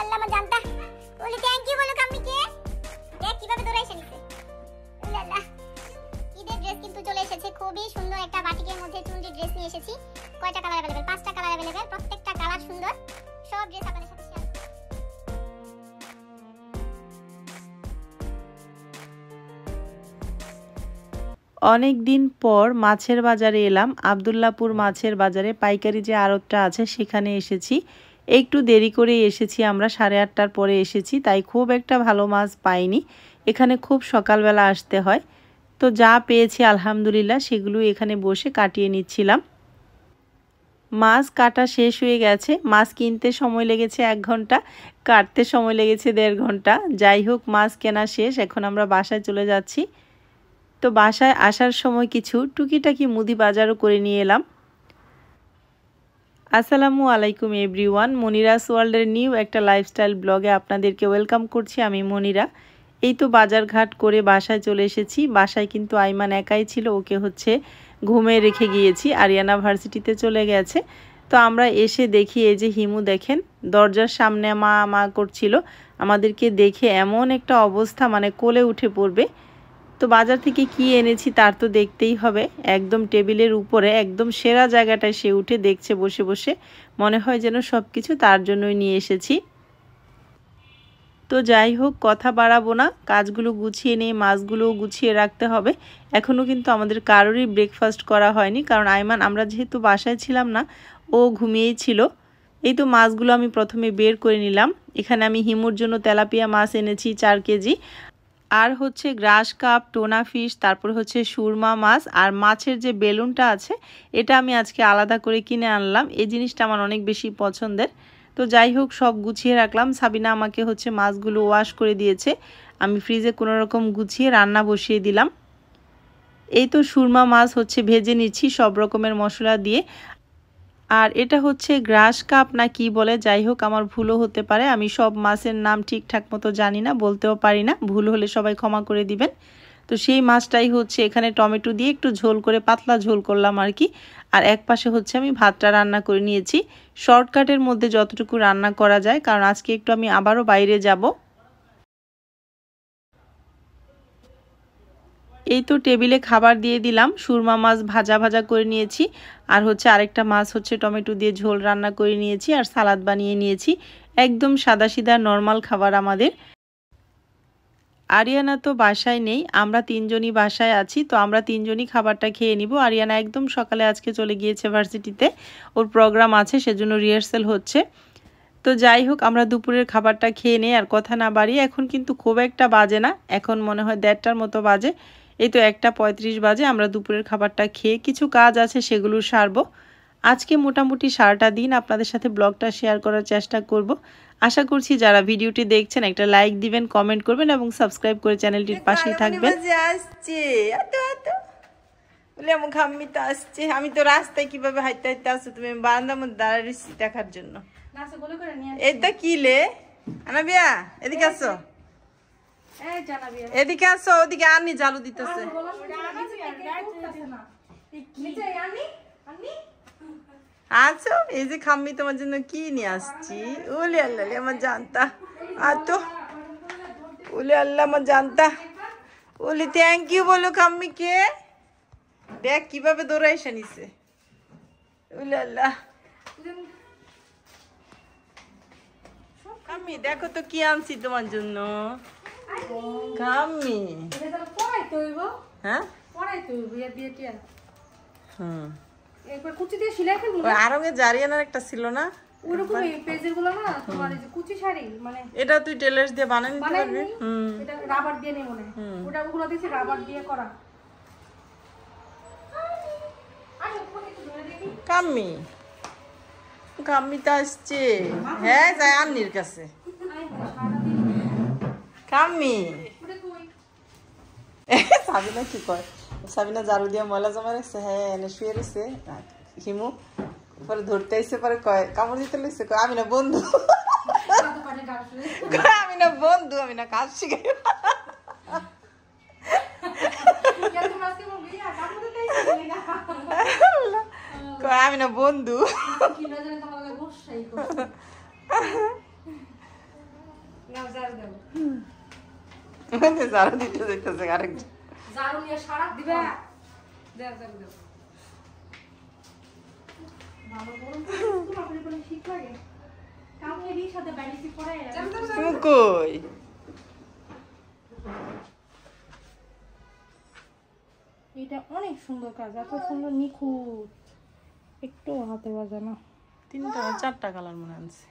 আল্লাহ আমার জানতা বলি থ্যাংক ইউ বলো কাম্মিকে। দেখ কিভাবে দৌড়াইছে নিচে। আল্লাহ ঈদের ড্রেস কিন্তু চলে এসেছে, খুবই সুন্দর একটা বাটিকের মধ্যে চুনরি ড্রেস নিয়ে এসেছি। কয়টা কালার अवेलेबल? 5টা কালার अवेलेबल। প্রত্যেকটা কালার সুন্দর, সব ড্রেস আপনাদের সাথে শেয়ার। অনেক দিন পর মাছের বাজারে এলাম। আব্দুল্লাহপুর মাছের বাজারে পাইকারি যে আড়তটা আছে সেখানে এসেছি। একটু দেরি করে এসেছি, আমরা 8:30টার পরে এসেছি, তাই খুব একটা ভালো মাছ পাইনি। এখানে খুব সকালবেলা আসতে হয়, তো যা পেয়েছি আলহামদুলিল্লাহ সেগুলো এখানে বসে কাটিয়ে নিচ্ছিলাম। মাছ কাটা শেষ হয়ে গেছে। মাছ কিনতে সময় লেগেছে 1 ঘন্টা, কাটতে সময় লেগেছে 1.5 ঘন্টা। যাই হোক, মাছ কেনা শেষ, এখন আমরা বাসায় চলে যাচ্ছি। তো বাসায় আসার সময় কিছু টুকিটাকি মুদি বাজারও করে নিয়ে এলাম। আসসালামু আলাইকুম এভরিওয়ান, মনিরাস ওয়ার্ল্ডের নিউ একটা লাইফস্টাইল ব্লগে আপনাদেরকে ওয়েলকাম করছি। আমি মনিরা। এই তো বাজারঘাট করে বাসায় চলে এসেছি। বাসায় কিন্তু আইমান একাই ছিল, ওকে হচ্ছে ঘুমে রেখে গিয়েছি, আরিয়ানা ভার্সিটিতে চলে গেছে। তো আমরা এসে দেখি এই যে হিমু দেখেন দরজার সামনে মা মা করছিল। আমাদেরকে দেখে এমন একটা অবস্থা, মানে কোলে উঠে পড়বে। তো বাজার থেকে কি এনেছি তার তো দেখতেই হবে। একদম টেবিলের উপরে একদম সেরা জায়গাটায় সে উঠে দেখছে বসে বসে, মনে হয় যেন সব কিছু তার জন্যই নিয়ে এসেছি। তো যাই হোক, কথা বাড়াবো না, কাজগুলো গুছিয়ে নিয়ে মাছগুলোও গুছিয়ে রাখতে হবে। এখনও কিন্তু আমাদের কারোরই ব্রেকফাস্ট করা হয়নি, কারণ আইমান, আমরা যেহেতু বাসায় ছিলাম না, ও ঘুমিয়েই ছিল। এই তো মাছগুলো আমি প্রথমে বের করে নিলাম। এখানে আমি হিমুর জন্য তেলাপিয়া মাছ এনেছি 4 কেজি, আর হচ্ছে গ্রাস কাপ, টোনা ফিশ, তারপর হচ্ছে সুরমা মাছ, আর মাছের যে বেলুনটা আছে এটা আমি আজকে আলাদা করে কিনে আনলাম। এই জিনিসটা আমার অনেক বেশি পছন্দের। তো যাই হোক, সব গুছিয়ে রাখলাম। সাবিনা আমাকে হচ্ছে মাছগুলো ওয়াশ করে দিয়েছে, আমি ফ্রিজে কোনো রকম গুছিয়ে রান্না বসিয়ে দিলাম। এই তো সুরমা মাছ হচ্ছে ভেজে নিচ্ছি সব রকমের মশলা দিয়ে। আর এটা হচ্ছে গ্রাস কাপ না কি বলে, যাই হোক আমার ভুলও হতে পারে, আমি সব মাছের নাম ঠিকঠাক মতো জানি না, বলতেও পারি না, ভুল হলে সবাই ক্ষমা করে দিবেন। তো সেই মাছটাই হচ্ছে এখানে টমেটো দিয়ে একটু ঝোল করে, পাতলা ঝোল করলাম আর কি। আর এক পাশে হচ্ছে আমি ভাতটা রান্না করে নিয়েছি, শর্টকাটের মধ্যে যতটুকু রান্না করা যায়, কারণ আজকে একটু আমি আবারও বাইরে যাব। এই তো টেবিলে খাবার দিয়ে দিলাম। সুরমা মাছ ভাজা ভাজা করে নিয়েছি, আর হচ্ছে আরেকটা মাছ হচ্ছে টমেটো দিয়ে ঝোল রান্না করে নিয়েছি, আর সালাদ বানিয়ে নিয়েছি। একদম সাদাসিধা নরমাল খাবার আমাদের। আরিয়ানা তো বাসায় নেই, আমরা 3 জনই বাসায় আছি। তো আমরা 3 জনই খাবারটা খেয়ে নিব। আরিয়ানা একদম সকালে আজকে চলে গিয়েছে ভার্সিটিতে, ওর প্রোগ্রাম আছে, সেজন্য রিহার্সাল হচ্ছে। তো যাই হোক, আমরা দুপুরের খাবারটা খেয়ে নেই, আর কথা না বাড়িয়ে। এখন কিন্তু খুব একটা বাজে না, এখন মনে হয় 1:30টার মতো বাজে। এই তো 1:35 বাজে। আমরা দুপুরের খাবারটা খেয়ে কিছু কাজ আছে সেগুলো সারবো। আজকে মোটামুটি সারাটা দিন আপনাদের সাথে ব্লগটা শেয়ার করার চেষ্টা করব। আশা করছি যারা ভিডিওটি দেখছেন একটা লাইক দিবেন, কমেন্ট করবেন এবং সাবস্ক্রাইব করে চ্যানেলটির পাশেই থাকবেন। আমি তো রাস্তায় কিভাবে হাঁটতে হাঁটতে আসছো, তুমি বারান্দার মধ্যে দাঁড়িয়েছি দেখার জন্য। এটা কি লে আনাবিয়া, এদিকে আসো, এদিকে আসো, ওদিকে আনি জালু দিতেছে। আচ্ছা, এই যে খাম্মি তোমার জন্য কি নিয়ে আসছি। ওলে আল্লাহ আমার জানতা, আর তো ওলে আল্লাহ আমার জানতা, ওলে থ্যাংক ইউ বলো খাম্মিকে। দেখ কিভাবে দৌড়াইসা নিছে। ওলে আল্লাহ, খাম্মি দেখো তো কি আনছি তোমার জন্য। খাম্মি হ্যাঁ, জারিয়ানার একটা ছিল না, এটা তুই টেলার্স দিয়ে বানাই নিতে পারবি। রাবার দিয়ে নেই মনে, ওটা ওগুলো দিয়েছে রাবার দিয়ে করা। কাম্মি, কাম্মি তো আসছে। হ্যাঁ, যাই আন্নির কাছে। কাম্মি সাবিনা কি কয়, সাবিনা ঝাড়ু দিয়ে ময়লা জমা রাখছে। হ্যাঁ, এনে শুয়ে রয়েছে হিমু, পরে ধরতে আইসে, পরে কয় কামড় দিতে লাগছে, কয় আমি না বন্ধু, আমি না বন্ধু, আমি না কাজ শিখাই। আমি না বন্ধু। ঝাড়ু দিতে যাইতেছে আরেকজন। ঝাড়ু নিয়ে সারা দিবে। দেখ দেখ দেখ। ভালো বলুন তো আপনি কোন ঠিক লাগে। কালকে এর সাথে বেনিফিট পড়ে। তুমি কই? এটা অনেক সুন্দর কাজ, এত সুন্দর নিখুঁত, একটু হাতে বাজানো। 3টা 4টা কালার মনে আছে।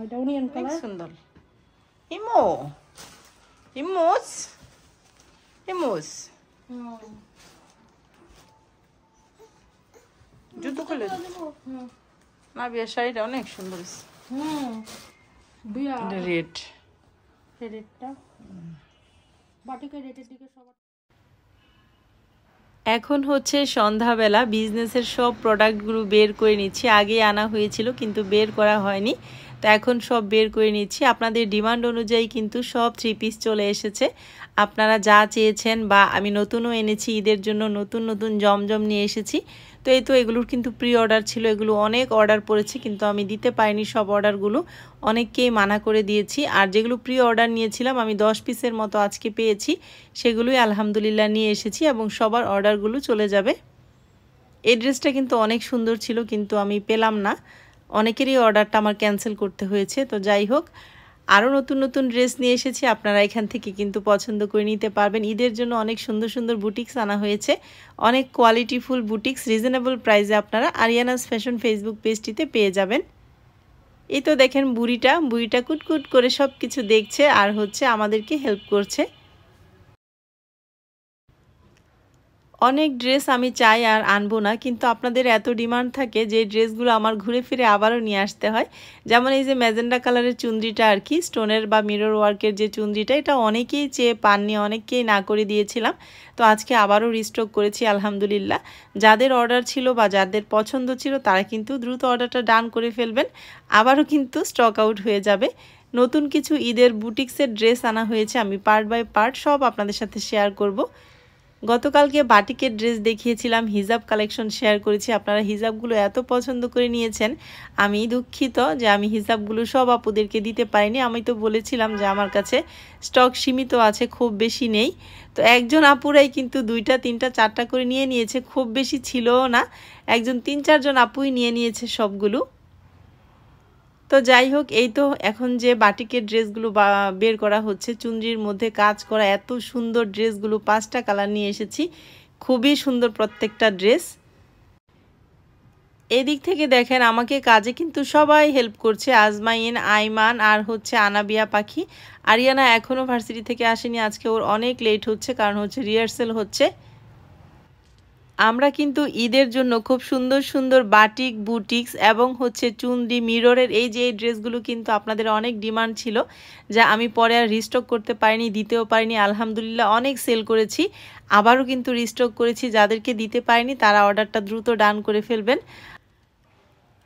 এটা অনিয়ন অনেক কালার। সুন্দর। ইমো ইমোস ইমোস জুতো খুলে না, বিয়ের শাড়িটা অনেক সুন্দর। বিয়া রেড রেডটা বাটিকে রেডের দিকে সবার। এখন হচ্ছে সন্ধ্যাবেলা, বিজনেসের সব প্রোডাক্টগুলো বের করে নিচ্ছি। আগেই আনা হয়েছিল কিন্তু বের করা হয়নি, তো এখন সব বের করে নিচ্ছি। আপনাদের ডিমান্ড অনুযায়ী কিন্তু সব 3 পিস চলে এসেছে। আপনারা যা চেয়েছেন, বা আমি নতুনও এনেছি ঈদের জন্য, নতুন নতুন জমজম নিয়ে এসেছি। তো এই তো এগুলোর কিন্তু প্রি অর্ডার ছিল, এগুলো অনেক অর্ডার পড়েছে কিন্তু আমি দিতে পারিনি সব অর্ডারগুলো, অনেককেই মানা করে দিয়েছি। আর যেগুলো প্রি অর্ডার নিয়েছিলাম আমি 10 পিসের মতো আজকে পেয়েছি, সেগুলোই আলহামদুলিল্লাহ নিয়ে এসেছি এবং সবার অর্ডারগুলো চলে যাবে। এই ড্রেসটা কিন্তু অনেক সুন্দর ছিল কিন্তু আমি পেলাম না, অনেকেরই অর্ডারটা আমার ক্যান্সেল করতে হয়েছে। তো যাই হোক, আরও নতুন নতুন ড্রেস নিয়ে এসেছি, আপনারা এখান থেকে কিন্তু পছন্দ করে নিতে পারবেন। ঈদের জন্য অনেক সুন্দর সুন্দর বুটিক্স আনা হয়েছে, অনেক কোয়ালিটিফুল বুটিক্স, রিজনেবল প্রাইসে আপনারা আরিয়ানাস ফ্যাশন ফেসবুক পেজটিতে পেয়ে যাবেন। এই তো দেখেন বুড়িটা কুটকুট করে সব কিছু দেখছে আর হচ্ছে আমাদেরকে হেল্প করছে। অনেক ড্রেস আমি চাই আর আনবো না, কিন্তু আপনাদের এত ডিমান্ড থাকে যে ড্রেসগুলো আমার ঘুরে ফিরে আবারও নিয়ে আসতে হয়। যেমন এই যে ম্যাজেন্ডা কালারের চুনরিটা আর কি, স্টোনের বা মিরর ওয়ার্কের যে চুনরিটা, এটা অনেকেই চেয়ে পাননি, অনেককেই না করে দিয়েছিলাম। তো আজকে আবারও রিস্টক করেছি আলহামদুলিল্লাহ। যাদের অর্ডার ছিল বা যাদের পছন্দ ছিল তারা কিন্তু দ্রুত অর্ডারটা ডান করে ফেলবেন, আবারও কিন্তু স্টক আউট হয়ে যাবে। নতুন কিছু ঈদের বুটিক্সের ড্রেস আনা হয়েছে, আমি পার্ট বাই পার্ট সব আপনাদের সাথে শেয়ার করব। গতকালকে বাটিকের ড্রেস দেখিয়েছিলাম, হিজাব কালেকশন শেয়ার করেছি, আপনারা হিজাবগুলো এত পছন্দ করে নিয়েছেন। আমি দুঃখিত যে আমি হিজাবগুলো সব আপুদেরকে দিতে পারিনি। আমি তো বলেছিলাম যে আমার কাছে স্টক সীমিত আছে, খুব বেশি নেই। তো একজন আপুরাই কিন্তু 2টা 3টা 4টা করে নিয়েছে, খুব বেশি ছিলও না, একজন 3-4 জন আপুই নিয়েছে সবগুলো। তো যাই হোক, এই তো এখন যে বাটিকের ড্রেসগুলো বের করা হচ্ছে, চুনরির মধ্যে কাজ করা এত সুন্দর ড্রেসগুলো 5টা কালার নিয়ে এসেছি, খুবই সুন্দর প্রত্যেকটা ড্রেস। এদিক থেকে দেখেন আমাকে কাজে কিন্তু সবাই হেল্প করছে, আজমাইন, আইমান আর হচ্ছে আনাবিয়া পাখি। আরিয়ানা এখনও ভার্সিটি থেকে আসেনি, আজকে ওর অনেক লেট হচ্ছে, কারণ হচ্ছে রিহার্সেল হচ্ছে। আমরা কিন্তু ঈদের জন্য খুব সুন্দর সুন্দর বাটিক, বুটিক্স এবং হচ্ছে চুনরি, মিররের এই যে ড্রেসগুলো কিন্তু আপনাদের অনেক ডিমান্ড ছিল, যা আমি পরে আর রিস্টক করতে পারিনি, দিতেও পারিনি। আলহামদুলিল্লাহ অনেক সেল করেছি, আবারও কিন্তু রিস্টক করেছি। যাদেরকে দিতে পারিনি তারা অর্ডারটা দ্রুত ডান করে ফেলবেন।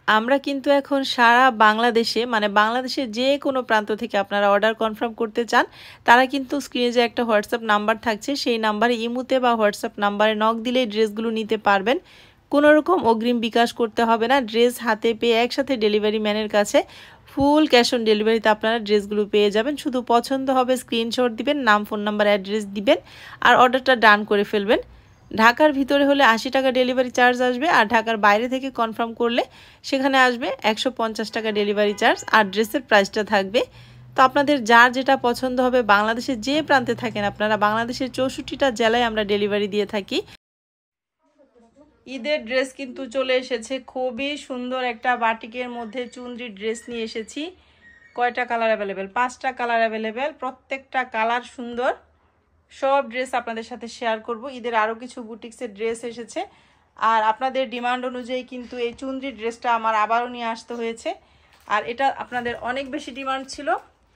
আমরা কিন্তু এখন সারা বাংলাদেশে, মানে বাংলাদেশের যে কোনো প্রান্ত থেকে আপনারা অর্ডার কনফার্ম করতে চান, তারা কিন্তু স্ক্রিনে যে একটা হোয়াটসঅ্যাপ নাম্বার থাকছে সেই নাম্বারে ইমুতে বা হোয়াটসঅ্যাপ নাম্বারে নক দিলেই ড্রেসগুলো নিতে পারবেন। কোনো রকম অগ্রিম বিকাশ করতে হবে না, ড্রেস হাতে পেয়ে একসাথে ডেলিভারি ম্যানের কাছে ফুল ক্যাশ অন ডেলিভারিতে আপনারা ড্রেসগুলো পেয়ে যাবেন। শুধু পছন্দ হবে স্ক্রিনশট দিবেন, নাম, ফোন নাম্বার, অ্যাড্রেস দিবেন আর অর্ডারটা ডান করে ফেলবেন। ঢাকার ভিতরে হলে 80 টাকা ডেলিভারি চার্জ আসবে, আর ঢাকার বাইরে থেকে কনফার্ম করলে সেখানে আসবে 150 টাকা ডেলিভারি চার্জ, আর ড্রেসের প্রাইসটা থাকবে। তো আপনাদের যার যেটা পছন্দ হবে, বাংলাদেশের যে প্রান্তে থাকেন আপনারা, বাংলাদেশের 64টা জেলায় আমরা ডেলিভারি দিয়ে থাকি। ঈদের ড্রেস কিন্তু চলে এসেছে, খুবই সুন্দর একটা বাটিকের মধ্যে চুনরি ড্রেস নিয়ে এসেছি। কয়টা কালার অ্যাভেলেবেল? 5টা কালার অ্যাভেলেবেল, প্রত্যেকটা কালার সুন্দর। সব ড্রেস আপনাদের সাথে শেয়ার করব। ঈদের আরও কিছু বুটিক্সের ড্রেস এসেছে, আর আপনাদের ডিমান্ড অনুযায়ী কিন্তু এই চুনরি ড্রেসটা আমার আবারও নিয়ে আসতে হয়েছে। আর এটা আপনাদের অনেক বেশি ডিমান্ড ছিল,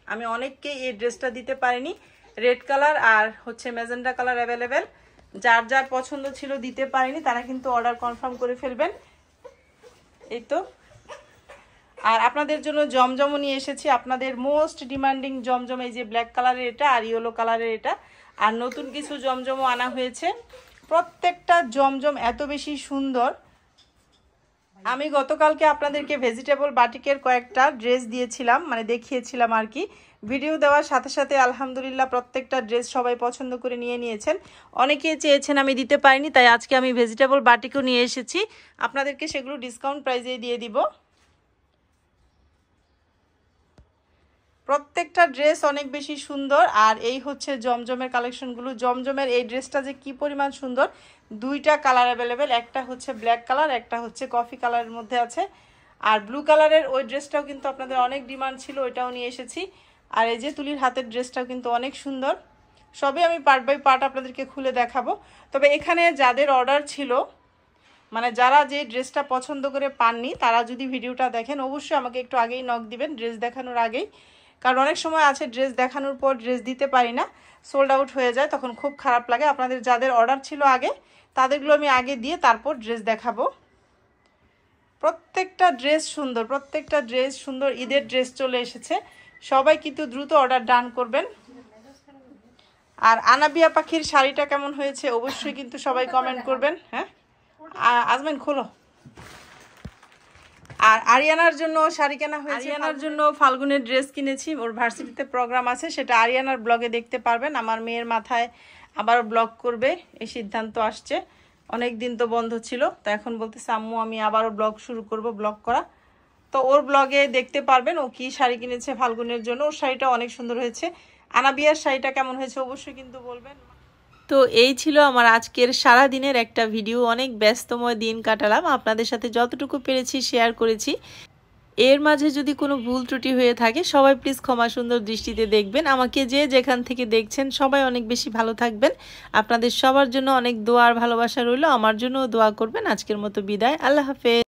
আমি অনেককেই এই ড্রেসটা দিতে পারিনি। রেড কালার আর হচ্ছে ম্যাজেন্ডা কালার অ্যাভেলেবেল, যার যার পছন্দ ছিল দিতে পারিনি তারা কিন্তু অর্ডার কনফার্ম করে ফেলবেন। এই তো, আর আপনাদের জন্য জমজমও নিয়ে এসেছি, আপনাদের মোস্ট ডিমান্ডিং জমজম, এই যে ব্ল্যাক কালারের এটা আর ইয়েলো কালারের এটা, আর নতুন কিছু জমজমও আনা হয়েছে। প্রত্যেকটা জমজম এত বেশি সুন্দর, আমি গতকালকে আপনাদেরকে ভেজিটেবল বাটিকের কয়েকটা ড্রেস দিয়েছিলাম, মানে দেখিয়েছিলাম আর কি। ভিডিও দেওয়ার সাথে সাথে আলহামদুলিল্লাহ প্রত্যেকটা ড্রেস সবাই পছন্দ করে নিয়ে নিয়েছেন। অনেকেই চেয়েছেন, আমি দিতে পারিনি, তাই আজকে আমি ভেজিটেবল বাটিকও নিয়ে এসেছি। আপনাদেরকে সেগুলো ডিসকাউন্ট প্রাইসে দিয়ে দিব। প্রত্যেকটা ড্রেস অনেক বেশি সুন্দর। আর এই হচ্ছে জমজমের কালেকশনগুলো। জমজমের এই ড্রেসটা যে কি পরিমাণ সুন্দর, দুইটা কালার অ্যাভেলেবেল, একটা হচ্ছে ব্ল্যাক কালার, একটা হচ্ছে কফি কালারের মধ্যে আছে। আর ব্লু কালারের ওই ড্রেসটাও কিন্তু আপনাদের অনেক ডিমান্ড ছিল, ওইটাও নিয়ে এসেছি। আর এই যে তুলির হাতের ড্রেসটাও কিন্তু অনেক সুন্দর। সবই আমি পার্ট বাই পার্ট আপনাদেরকে খুলে দেখাবো। তবে এখানে যাদের অর্ডার ছিল, মানে যারা যে ড্রেসটা পছন্দ করে পাননি, তারা যদি ভিডিওটা দেখেন অবশ্যই আমাকে একটু আগেই নক দিবেন, ড্রেস দেখানোর আগেই। কারণ অনেক সময় আছে ড্রেস দেখানোর পর ড্রেস দিতে পারি না, সোল্ড আউট হয়ে যায়, তখন খুব খারাপ লাগে। আপনাদের যাদের অর্ডার ছিল আগে, তাদেরগুলো আমি আগে দিয়ে তারপর ড্রেস দেখাবো। প্রত্যেকটা ড্রেস সুন্দর, প্রত্যেকটা ড্রেস সুন্দর। ঈদের ড্রেস চলে এসেছে, সবাই কিন্তু দ্রুত অর্ডার ডান করবেন। আর আনাবিয়া পাখির শাড়িটা কেমন হয়েছে অবশ্যই কিন্তু সবাই কমেন্ট করবেন। হ্যাঁ আজমেন খোলো। আর আরিয়ানার জন্য শাড়ি কেনা হয়েছে, আরিয়ানার জন্য ফাল্গুনের ড্রেস কিনেছি। ওর ভার্সিটিতে প্রোগ্রাম আছে, সেটা আরিয়ানার ব্লগে দেখতে পারবেন। আমার মেয়ের মাথায় আবার ব্লগ করবে এই সিদ্ধান্ত আসছে। অনেক দিন তো বন্ধ ছিল, তো এখন বলতেছে আম্মু আমি আবারও ব্লগ শুরু করব, ব্লগ করা। তো ওর ব্লগে দেখতে পারবেন ও কি শাড়ি কিনেছে ফাল্গুনের জন্য। ওর শাড়িটা অনেক সুন্দর হয়েছে। আনাবিয়ার শাড়িটা কেমন হয়েছে অবশ্যই কিন্তু বলবেন। তো এই ছিল আমার আজকের সারা দিনের একটা ভিডিও। অনেক ব্যস্তময় দিন কাটালাম, আপনাদের সাথে যতটুকু পেরেছি শেয়ার করেছি। এর মাঝে যদি কোনো ভুল ত্রুটি হয়ে থাকে সবাই প্লিজ ক্ষমা সুন্দর দৃষ্টিতে দেখবেন। আমাকে যে যেখান থেকে দেখছেন সবাই অনেক বেশি ভালো থাকবেন। আপনাদের সবার জন্য অনেক দোয়া আর ভালোবাসা রইল, আমার জন্যও দোয়া করবেন। আজকের মতো বিদায়, আল্লাহ হাফেজ।